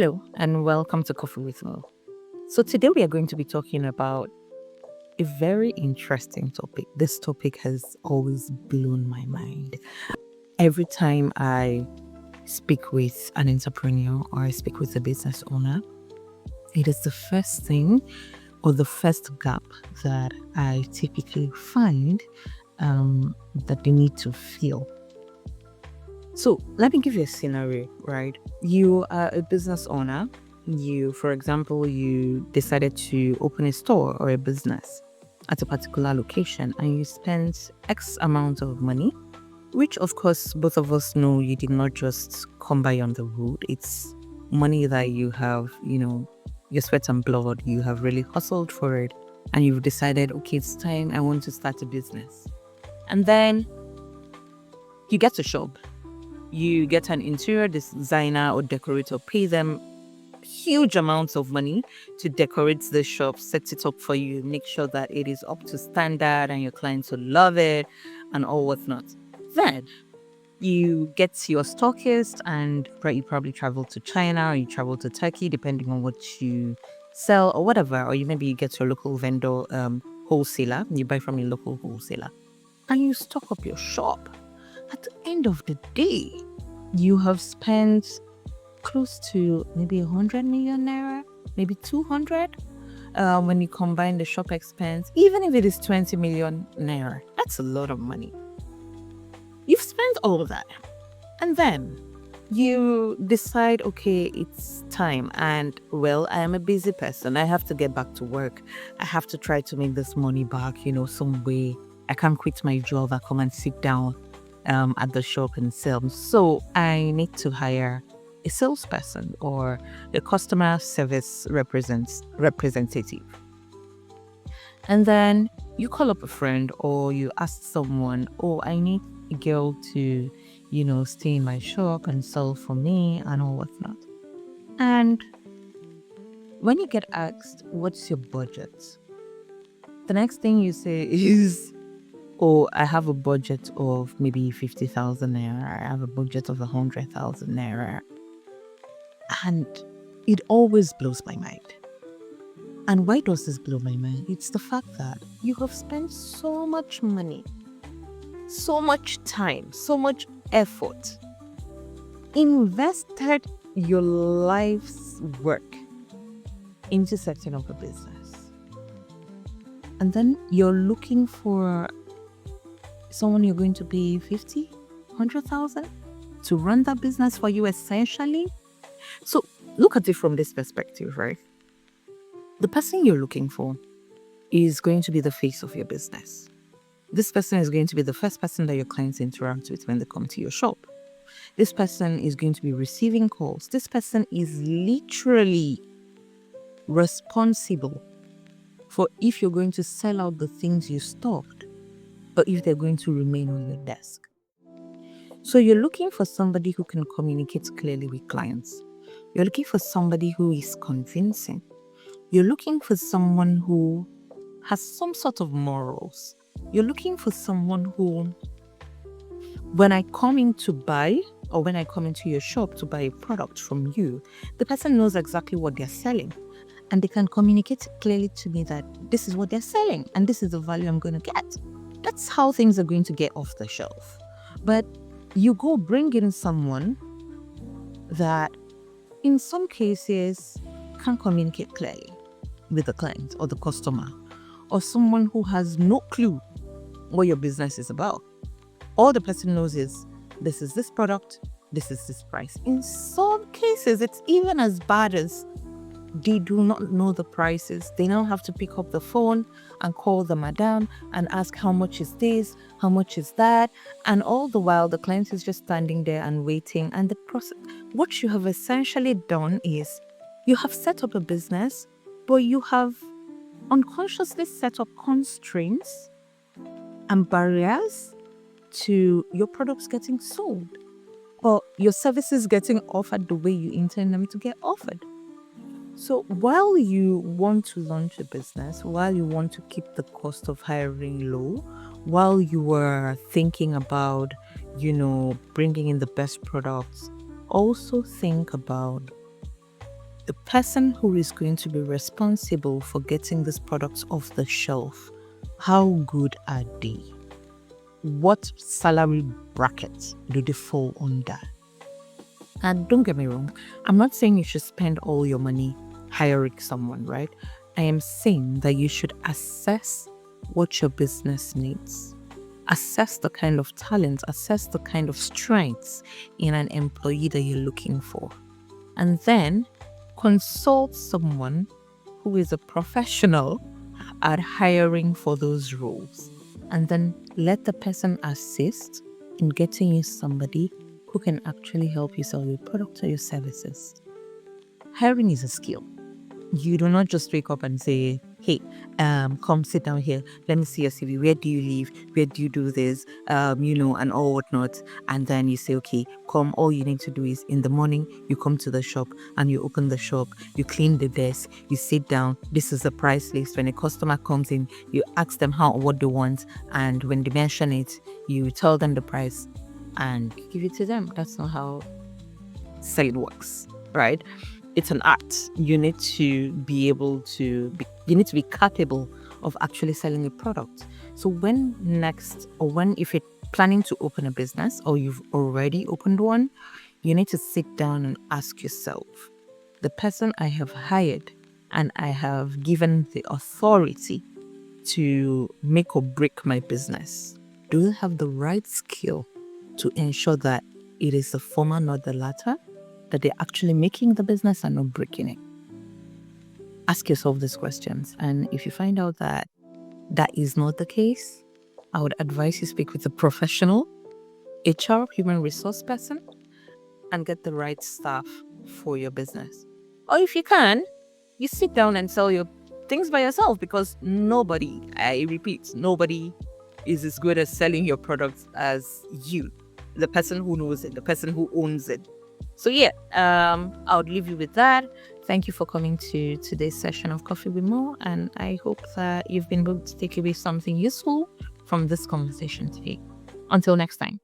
Hello, and welcome to Coffee with Mo. So, today we are going to be talking about a very interesting topic. This topic has always blown my mind. Every time I speak with an entrepreneur or I speak with a business owner, it is the first thing or the first gap that I typically find that they need to fill. So let me give you a scenario, right? You are a business owner. For example, you decided to open a store or a business at a particular location and you spent X amount of money, which of course both of us know you did not just come by on the road. It's money that you have, your sweat and blood, you have really hustled for it and you've decided, okay, it's time I want to start a business. And then you get a shop. You get an interior designer or decorator, pay them huge amounts of money to decorate the shop, set it up for you, make sure that it is up to standard and your clients will love it and all whatnot. Then you get your stockist and you probably travel to China or you travel to Turkey, depending on what you sell or whatever. Or maybe you get your local vendor, wholesaler, you buy from your local wholesaler and you stock up your shop. At the end of the day, you have spent close to maybe 100 million naira, maybe 200 when you combine the shop expense. Even if it is 20 million naira, that's a lot of money. You've spent all of that. And then you decide, okay, it's time. And well, I am a busy person. I have to get back to work. I have to try to make this money back, some way. I can't quit my job and come and sit down at the shop and sell. So I need to hire a salesperson or a customer service representative. And then you call up a friend or you ask someone, oh, I need a girl to, stay in my shop and sell for me and all whatnot. And when you get asked, what's your budget? The next thing you say is, oh, I have a budget of maybe 50,000 naira. I have a budget of 100,000 naira. And it always blows my mind. And why does this blow my mind? It's the fact that you have spent so much money, so much time, so much effort, invested your life's work into setting up a business. And then you're looking for someone you're going to pay 50, 100,000 to run that business for you essentially. So look at it from this perspective, right? The person you're looking for is going to be the face of your business. This person is going to be the first person that your clients interact with when they come to your shop. This person is going to be receiving calls. This person is literally responsible for if you're going to sell out the things you stocked, but if they're going to remain on your desk. So you're looking for somebody who can communicate clearly with clients. You're looking for somebody who is convincing. You're looking for someone who has some sort of morals. You're looking for someone who, when I come in to buy or when I come into your shop to buy a product from you, the person knows exactly what they're selling. And they can communicate clearly to me that this is what they're selling and this is the value I'm going to get. That's how things are going to get off the shelf. But you go bring in someone that in some cases can't communicate clearly with the client or the customer, or someone who has no clue what your business is about. All the person knows is this is this product, this is this price. In some cases, it's even as bad as they do not know the prices. They now have to pick up the phone and call the madam and ask how much is this, how much is that. And all the while, the client is just standing there and waiting. And the process, what you have essentially done is you have set up a business, but you have unconsciously set up constraints and barriers to your products getting sold or your services getting offered the way you intend them to get offered. So while you want to launch a business, while you want to keep the cost of hiring low, while you are thinking about, bringing in the best products, also think about the person who is going to be responsible for getting these products off the shelf, how good are they? What salary bracket do they fall under? And don't get me wrong, I'm not saying you should spend all your money hiring someone, right? I am saying that you should assess what your business needs. Assess the kind of talent, assess the kind of strengths in an employee that you're looking for. And then consult someone who is a professional at hiring for those roles. And then let the person assist in getting you somebody who can actually help you sell your product or your services. Hiring is a skill. You do not just wake up and say, hey, come sit down here. Let me see your CV. Where do you live? Where do you do this? And all whatnot. And then you say, okay, come. All you need to do is in the morning, you come to the shop and you open the shop. You clean the desk. You sit down. This is the price list. When a customer comes in, you ask them what they want. And when they mention it, you tell them the price and give it to them. That's not how selling works, right? It's an art. You need to be able to you need to be capable of actually selling a product. So if you're planning to open a business or you've already opened one, you need to sit down and ask yourself, the person I have hired and I have given the authority to make or break my business, do they have the right skill to ensure that it is the former, not the latter? That they're actually making the business and not breaking it? Ask yourself these questions. And if you find out that that is not the case, I would advise you speak with a professional, HR, human resource person, and get the right staff for your business. Or if you can, you sit down and sell your things by yourself, because nobody is as good at selling your products as you, the person who knows it, the person who owns it. So yeah, I would leave you with that. Thank you for coming to today's session of Coffee with Mo, and I hope that you've been able to take away something useful from this conversation today. Until next time.